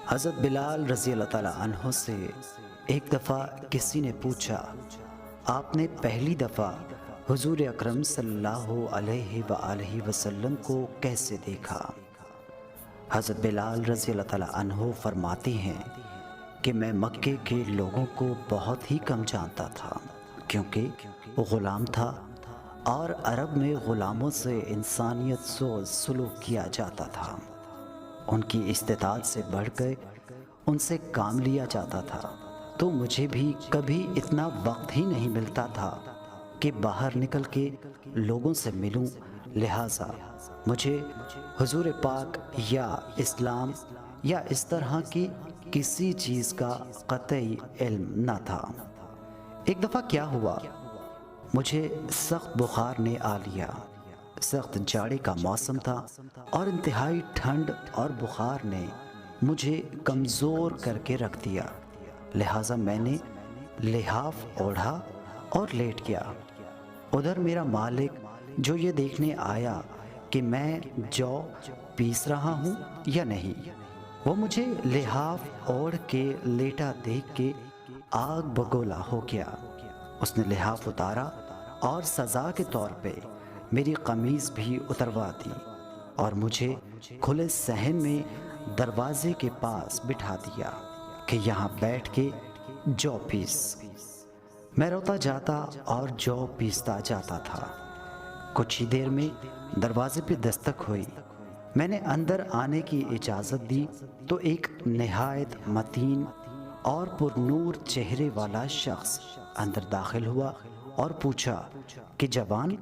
حضرت بلال رضی اللہ تعالیٰ عنہ سے ایک دفعہ کسی نے پوچھا، آپ نے پہلی دفعہ حضور اکرم صلی اللہ علیہ وآلہ وسلم کو کیسے دیکھا؟ حضرت بلال رضی اللہ تعالیٰ عنہ فرماتے ہیں کہ میں مکے کے لوگوں کو بہت ہی کم جانتا تھا، کیونکہ وہ غلام تھا اور عرب میں غلاموں سے انسانیت سوز سلوک کیا جاتا تھا۔ ان کی استطاعت سے بڑھ کر ان سے کام لیا جاتا تھا، تو مجھے بھی کبھی اتنا وقت ہی نہیں ملتا تھا کہ باہر نکل کے لوگوں سے ملوں، لہٰذا مجھے حضور پاک یا اسلام یا اس طرح کی کسی چیز کا قطعی علم نہ تھا۔ ایک دفعہ کیا ہوا، مجھے سخت بخار نے آ لیا۔ سخت جاڑے کا موسم تھا اور انتہائی ٹھنڈ اور بخار نے مجھے کمزور کر کے رکھ دیا، لہٰذا میں نے لحاف اوڑھا اور لیٹ گیا۔ ادھر میرا مالک جو یہ دیکھنے آیا کہ میں جو پیس رہا ہوں یا نہیں، وہ مجھے لحاف اوڑھ کے لیٹا دیکھ کے آگ بگولا ہو گیا۔ اس نے لحاف اتارا اور سزا کے طور پہ میری قمیض بھی اتروا دی اور مجھے کھلے صحن میں دروازے کے پاس بٹھا دیا کہ یہاں بیٹھ کے جو پیس۔ میں روتا جاتا اور جو پیستا جاتا تھا۔ کچھ ہی دیر میں دروازے پہ دستک ہوئی۔ میں نے اندر آنے کی اجازت دی تو ایک نہایت متین اور پر نور چہرے والا شخص اندر داخل ہوا اور پوچھا کہ جوان،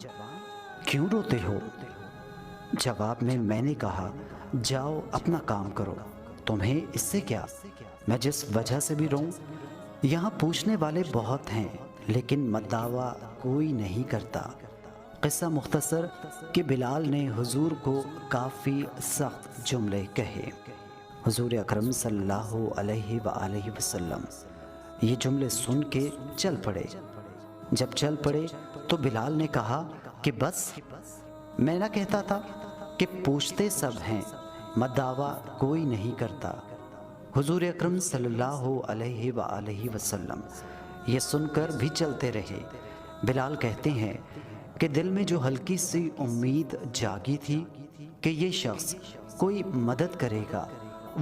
کیوں روتے ہو؟ جواب میں نے کہا، جاؤ اپنا کام کرو، تمہیں اس سے کیا؟ میں جس وجہ سے بھی رہوں، یہاں پوچھنے والے بہت ہیں لیکن مدعا کوئی نہیں کرتا۔ قصہ مختصر کہ بلال نے حضور کو کافی سخت جملے کہے۔ حضور اکرم صلی اللہ علیہ وآلہ وسلم یہ جملے سن کے چل پڑے۔ جب چل پڑے تو بلال نے کہا کہ بس، میں نہ کہتا تھا کہ پوچھتے سب ہیں، مدعا کوئی نہیں کرتا۔ حضور اکرم صلی اللہ علیہ وآلہ وسلم یہ سن کر بھی چلتے رہے۔ بلال کہتے ہیں کہ دل میں جو ہلکی سی امید جاگی تھی کہ یہ شخص کوئی مدد کرے گا،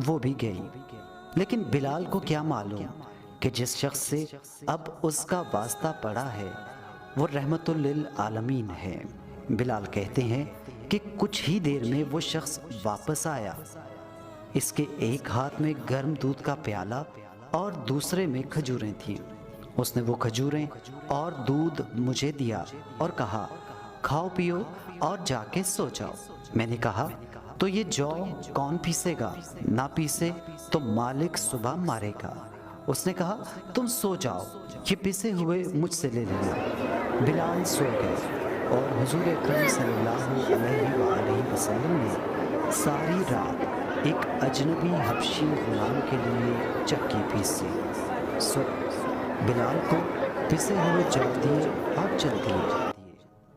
وہ بھی گئی، لیکن بلال کو کیا معلوم کہ جس شخص سے اب اس کا واسطہ پڑا ہے وہ رحمت للعالمین ہے۔ بلال کہتے ہیں کہ کچھ ہی دیر میں وہ شخص واپس آیا۔ اس کے ایک ہاتھ میں گرم دودھ کا پیالہ اور دوسرے میں کھجوریں تھیں۔ اس نے وہ کھجوریں اور دودھ مجھے دیا اور کہا، کھاؤ پیو اور جا کے سو جاؤ۔ میں نے کہا، تو یہ جو کون پیسے گا؟ نہ پیسے تو مالک صبح مارے گا۔ اس نے کہا، تم سو جاؤ، یہ پیسے ہوئے مجھ سے لے لینا۔ بلال سو گئے اور حضور اکرم صلی اللہ علیہ وآلہ وسلم نے ساری رات ایک اجنبی حبشی غلام کے لیے چکی پیسی۔ بلال کو پسے ہوئے جو دیے اور چل دیے۔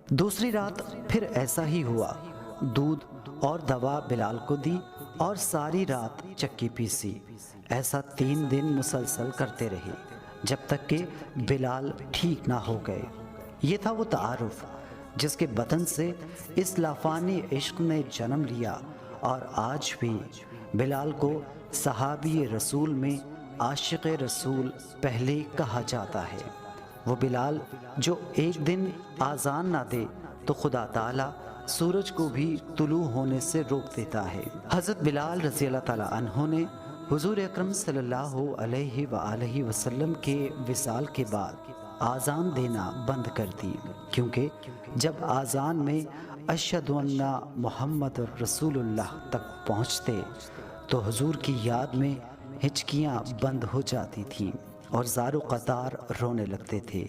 دوسری رات پھر ایسا ہی ہوا، دودھ اور دوا بلال کو دی اور ساری رات چکی پیسی۔ ایسا 3 دن مسلسل کرتے رہے جب تک کہ بلال ٹھیک نہ ہو گئے۔ یہ تھا وہ تعارف جس کے بطن سے اس لافانی عشق نے جنم لیا، اور آج بھی بلال کو صحابی رسول میں عاشق رسول پہلے کہا جاتا ہے۔ وہ بلال جو ایک دن آذان نہ دے تو خدا تعالیٰ سورج کو بھی طلوع ہونے سے روک دیتا ہے۔ حضرت بلال رضی اللہ تعالیٰ عنہ نے حضور اکرم صلی اللہ علیہ وآلہ وسلم کے وصال کے بعد آذان دینا بند کر دی، کیونکہ جب آذان میں اشہد ان محمد رسول اللہ تک پہنچتے تو حضور کی یاد میں ہچکیاں بند ہو جاتی تھیں اور زار و قطار رونے لگتے تھے۔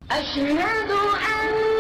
اشہد ان